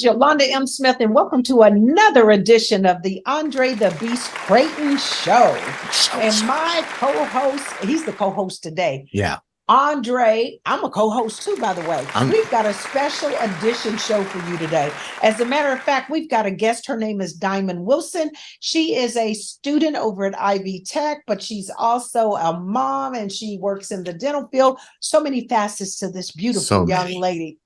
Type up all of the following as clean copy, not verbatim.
is Yolanda M. Smith, and welcome to another edition of the Andre The Beast Crayton Show. And my co-host, he's the co-host today. Yeah. Andre, I'm a co-host too, by the way. We've got a special edition show for you today. As a matter of fact, we've got a guest. Her name is Dyamond Wilson. She is a student over at Ivy Tech, but she's also a mom and she works in the dental field. So many facets to this beautiful young lady.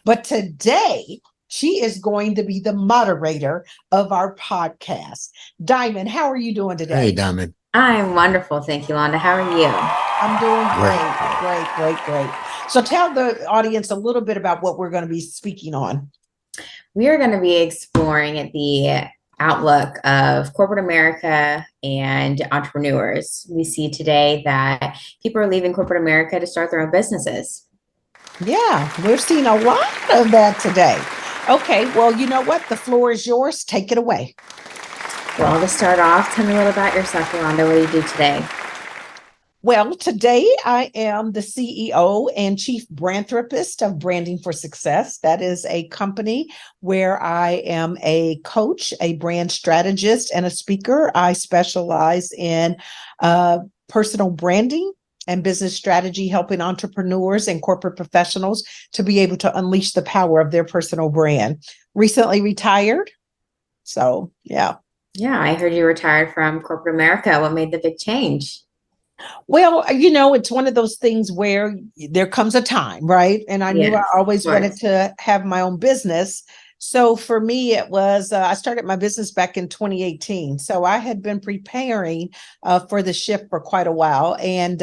But today, she is going to be the moderator of our podcast. Dyamond, how are you doing today? Hey, Dyamond. I'm wonderful. Thank you, Londa. How are you? I'm doing great. So tell the audience a little bit about what we're going to be speaking on. We are going to be exploring the outlook of corporate America and entrepreneurs. We see today that people are leaving corporate America to start their own businesses. Yeah, we're seeing a lot of that today. Okay, well, you know what? The floor is yours. Take it away. Well, to start off, tell me a little about yourself, Yolanda. What do you do today? Well, today I am the CEO and Chief Brand Therapist of Branding for Success. That is a company where I am a coach, a brand strategist, and a speaker. I specialize in personal branding and business strategy, helping entrepreneurs and corporate professionals to be able to unleash the power of their personal brand. Recently retired. So, yeah. Yeah, I heard you retired from corporate America. What made the big change? Well, you know, it's one of those things where there comes a time, right? And I knew I always wanted to have my own business. So for me, it was, I started my business back in 2018. So I had been preparing for the shift for quite a while. And,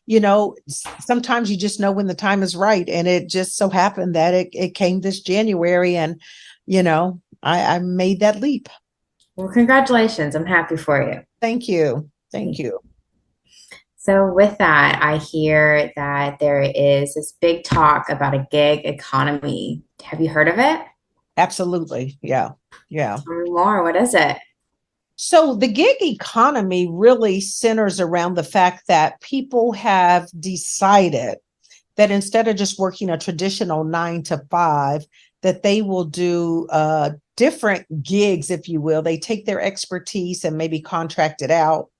you know, sometimes you just know when the time is right. And it just so happened that it came this January and, you know, I made that leap. Well, congratulations. I'm happy for you. Thank you. Thank you. So with that, I hear that there is this big talk about a gig economy. Have you heard of it? Absolutely. Yeah. Tell me more. What is it? So the gig economy really centers around the fact that people have decided that instead of just working a traditional 9 to 5, that they will do different gigs, if you will. They take their expertise and maybe contract it out.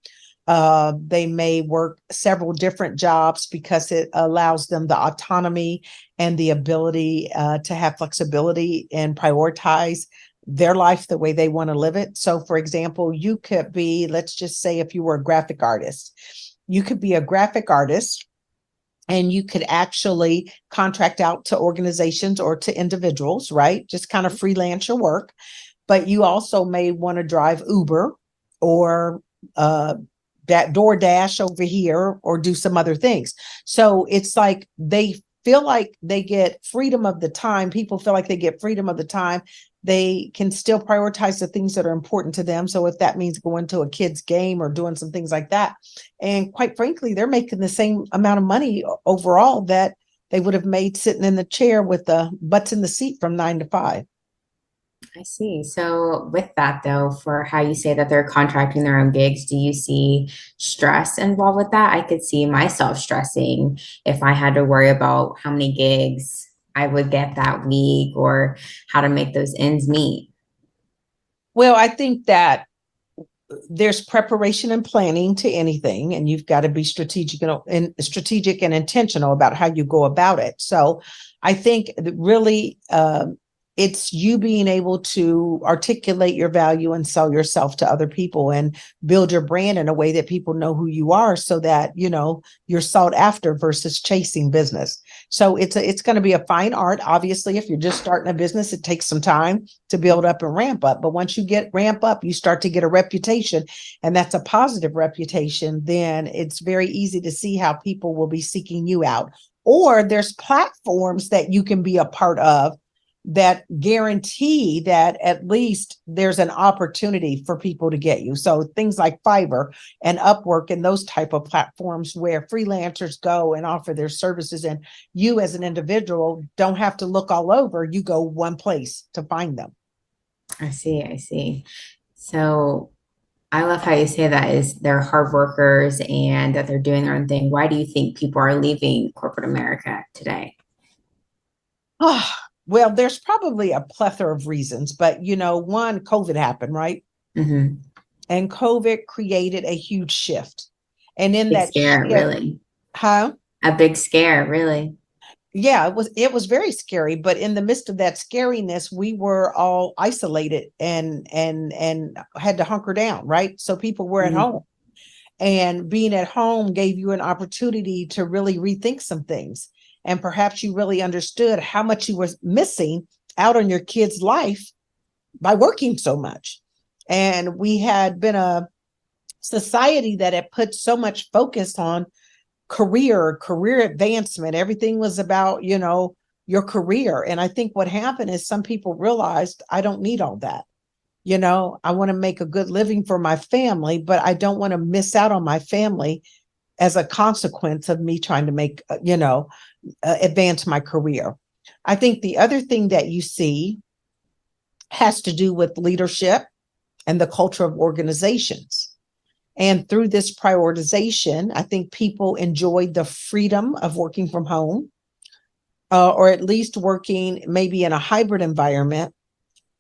They may work several different jobs because it allows them the autonomy and the ability to have flexibility and prioritize their life the way they want to live it. So, for example, you could be, let's just say if you were a graphic artist, you could be a graphic artist and you could actually contract out to organizations or to individuals, right? Just kind of freelance your work. But you also may want to drive Uber or that DoorDash over here or do some other things. So it's like they feel like they get freedom of the time. People feel like they get freedom of the time. They can still prioritize the things that are important to them. So if that means going to a kid's game or doing some things like that, and quite frankly, they're making the same amount of money overall that they would have made sitting in the chair with the butts in the seat from 9 to 5. I see. So with that though, for how you say that they're contracting their own gigs, do you see stress involved with that? I could see myself stressing if I had to worry about how many gigs I would get that week or how to make those ends meet. Well, I think that there's preparation and planning to anything, and you've got to be strategic and intentional about how you go about it. So I think that really it's you being able to articulate your value and sell yourself to other people and build your brand in a way that people know who you are so that, you know, you're sought after versus chasing business. So it's going to be a fine art. Obviously, if you're just starting a business, it takes some time to build up and ramp up. But once you ramp up, you start to get a reputation, and that's a positive reputation, then it's very easy to see how people will be seeking you out. Or there's platforms that you can be a part of that guarantee that at least there's an opportunity for people to get you. So things like Fiverr and Upwork and those type of platforms where freelancers go and offer their services, and you as an individual don't have to look all over. You go one place to find them. I see. So I love how you say that is they're hard workers and that they're doing their own thing. Why do you think people are leaving corporate America today? Oh, Well, there's probably a plethora of reasons, but one, COVID happened, right? Hmm. And COVID created a huge shift. And in Big that scare, shift, really. huh? A big scare, really. Yeah, it was very scary, but in the midst of that scariness, we were all isolated and had to hunker down, right? So people were at Mhm. home. And being at home gave you an opportunity to really rethink some things. And perhaps you really understood how much you were missing out on your kid's life by working so much. And we had been a society that had put so much focus on career advancement. Everything was about, your career. And I think what happened is some people realized I don't need all that. I want to make a good living for my family, but I don't want to miss out on my family as a consequence of me trying to make, advance my career. I think the other thing that you see has to do with leadership and the culture of organizations. And through this prioritization, I think people enjoyed the freedom of working from home, or at least working maybe in a hybrid environment.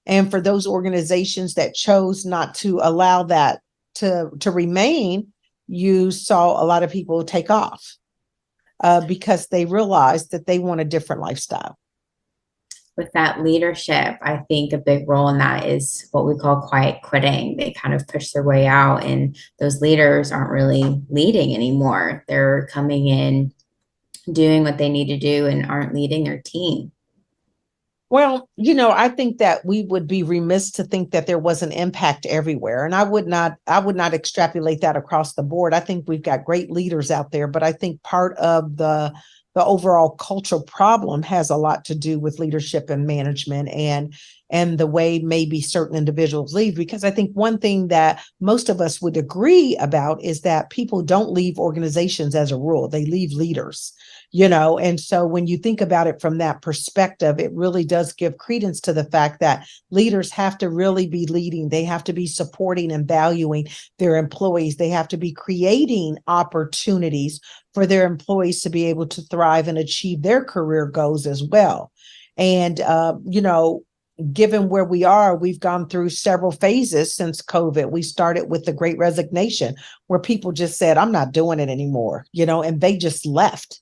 And for those organizations that chose not to allow that to remain, you saw a lot of people take off because they realized that they want a different lifestyle. With that leadership, I think a big role in that is what we call quiet quitting. They kind of push their way out, and those leaders aren't really leading anymore. They're coming in, doing what they need to do, and aren't leading their team. Well, I think that we would be remiss to think that there was an impact everywhere. And I would not extrapolate that across the board. I think we've got great leaders out there, but I think part of the overall cultural problem has a lot to do with leadership and management and the way maybe certain individuals leave. Because I think one thing that most of us would agree about is that people don't leave organizations as a rule, they leave leaders. And so when you think about it from that perspective, it really does give credence to the fact that leaders have to really be leading. They have to be supporting and valuing their employees. They have to be creating opportunities for their employees to be able to thrive and achieve their career goals as well. And, given where we are, we've gone through several phases since COVID. We started with the Great Resignation, where people just said, I'm not doing it anymore, and they just left.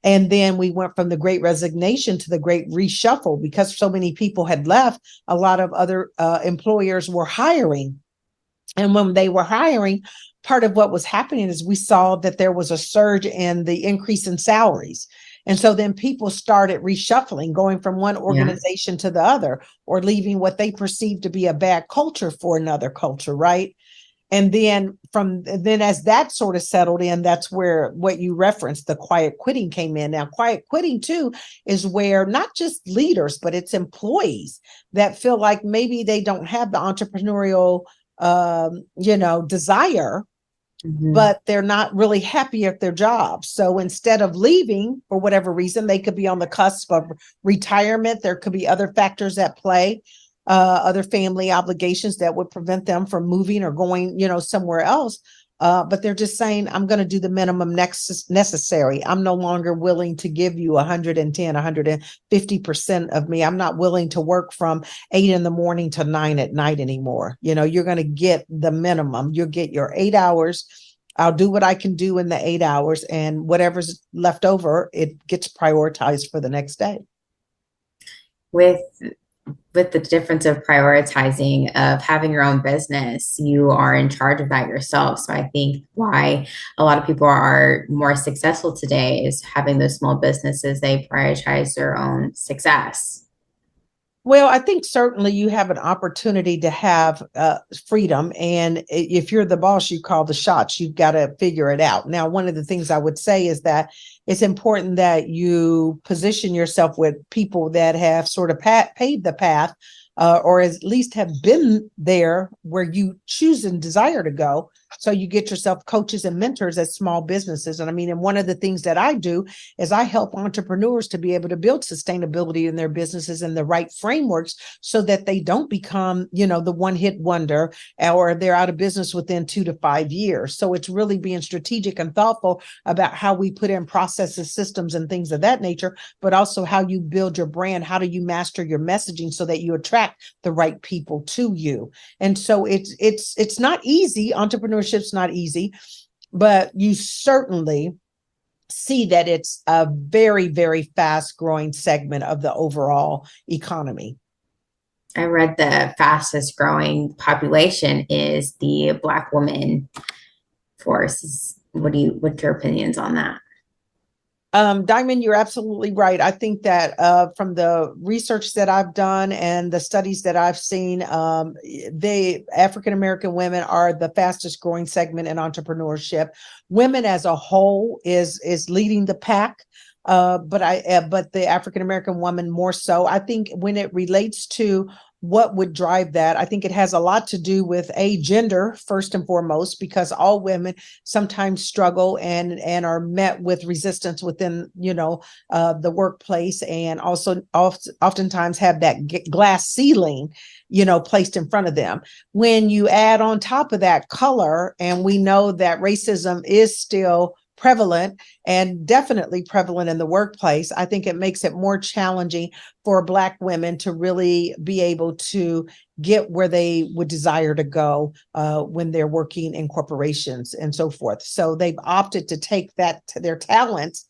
And then we went from the Great Resignation to the Great Reshuffle. Because so many people had left, a lot of other employers were hiring. And when they were hiring, part of what was happening is we saw that there was a surge in the increase in salaries. And so then people started reshuffling, going from one Yeah. organization to the other, or leaving what they perceived to be a bad culture for another culture, right? And then as that sort of settled in, that's where what you referenced, the quiet quitting, came in. Now, quiet quitting too is where not just leaders, but it's employees that feel like maybe they don't have the entrepreneurial desire, Mhm. but they're not really happy at their job. So instead of leaving for whatever reason, they could be on the cusp of retirement. There could be other factors at play, other family obligations that would prevent them from moving or going, somewhere else. But they're just saying, I'm going to do the minimum necessary. I'm no longer willing to give you 110, 150% of me. I'm not willing to work from 8 in the morning to 9 at night anymore. You're going to get the minimum. You'll get your 8 hours. I'll do what I can do in the 8 hours, and whatever's left over, it gets prioritized for the next day. With the difference of prioritizing, of having your own business, you are in charge of that yourself. So I think why a lot of people are more successful today is having those small businesses. They prioritize their own success. Well, I think certainly you have an opportunity to have freedom. And if you're the boss, you call the shots. You've got to figure it out. Now, one of the things I would say is that it's important that you position yourself with people that have sort of paved the path, or at least have been there where you choose and desire to go, So you get yourself coaches and mentors at small businesses. And I mean, and one of the things that I do is I help entrepreneurs to be able to build sustainability in their businesses and the right frameworks so that they don't become, the one-hit wonder, or they're out of business within 2 to 5 years. So it's really being strategic and thoughtful about how we put in processes, systems, and things of that nature, but also how you build your brand. How do you master your messaging so that you attract the right people to you? And so it's not easy. Entrepreneurship's not easy, but you certainly see that it's a very, very fast growing segment of the overall economy. I read the fastest growing population is the Black woman force. What's your opinions on that? Diamond, you're absolutely right. I think that from the research that I've done and the studies that I've seen, African-American women are the fastest growing segment in entrepreneurship. Women as a whole is leading the pack. But the African-American woman more so. I think when it relates to what would drive that, I think it has a lot to do with gender, first and foremost, because all women sometimes struggle and are met with resistance within, the workplace, and also oftentimes have that glass ceiling, placed in front of them. When you add on top of that color, and we know that racism is still prevalent and definitely prevalent in the workplace, I think it makes it more challenging for Black women to really be able to get where they would desire to go when they're working in corporations and so forth. So they've opted to take their talents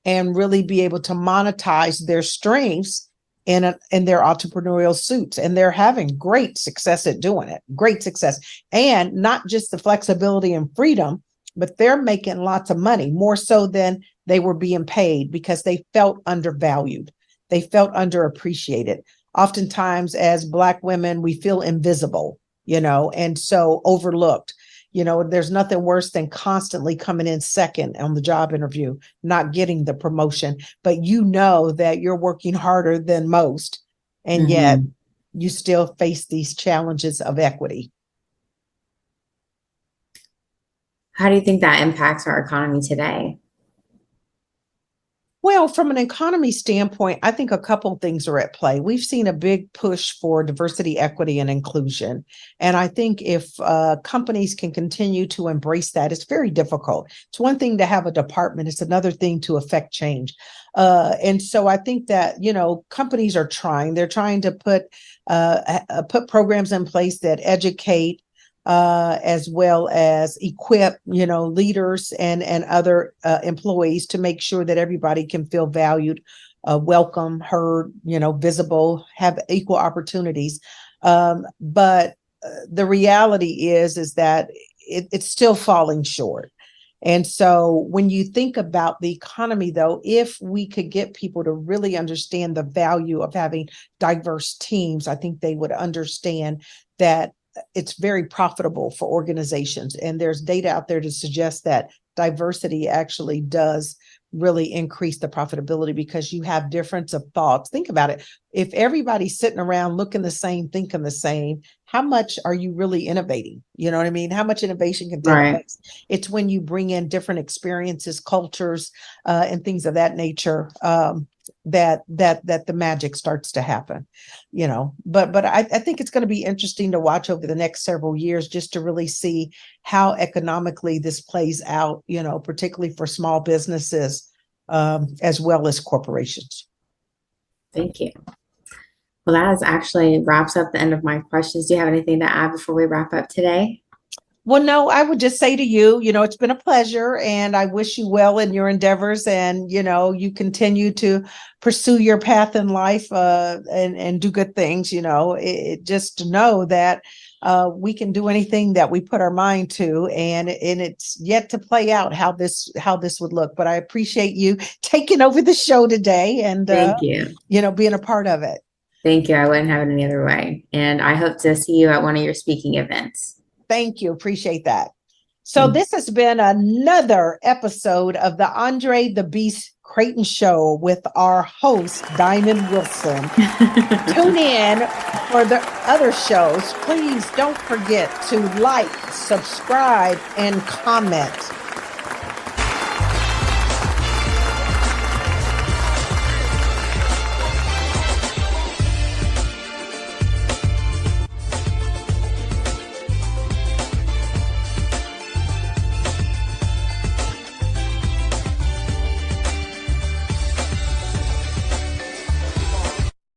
and really be able to monetize their strengths in their entrepreneurial suits, and they're having great success at doing it. Great success, and not just the flexibility and freedom, but they're making lots of money, more so than they were being paid, because they felt undervalued. They felt underappreciated. Oftentimes, as Black women, we feel invisible, and so overlooked. There's nothing worse than constantly coming in second on the job interview, not getting the promotion, but that you're working harder than most, and yet you still face these challenges of equity. How do you think that impacts our economy today? Well, from an economy standpoint, I think a couple of things are at play. We've seen a big push for diversity, equity, and inclusion. And I think if companies can continue to embrace that, it's very difficult. It's one thing to have a department, it's another thing to affect change. And so I think that, companies are they're trying to put programs in place that educate, as well as equip, leaders and other employees to make sure that everybody can feel valued, welcome, heard, visible, have equal opportunities. But the reality is that it's still falling short. And so when you think about the economy, though, if we could get people to really understand the value of having diverse teams, I think they would understand that it's very profitable for organizations. And there's data out there to suggest that diversity actually does really increase the profitability, because you have difference of thoughts. Think about it. If everybody's sitting around looking the same, thinking the same, how much are you really innovating? You know what I mean? How much innovation can take place? It's when you bring in different experiences, cultures, and things of that nature, that the magic starts to happen, but I think it's going to be interesting to watch over the next several years, just to really see how economically this plays out, particularly for small businesses, as well as corporations. Thank you. Well, that actually wraps up the end of my questions. Do you have anything to add before we wrap up today? Well, no, I would just say to you, it's been a pleasure, and I wish you well in your endeavors, and, you continue to pursue your path in life, and do good things, just to know that we can do anything that we put our mind to, and it's yet to play out how this would look. But I appreciate you taking over the show today, and thank you. Being a part of it. Thank you. I wouldn't have it any other way. And I hope to see you at one of your speaking events. Thank you. Appreciate that. So this has been another episode of the Andre the Beast Crayton Show with our host, Diamond Wilson. Tune in for the other shows. Please don't forget to like, subscribe, and comment.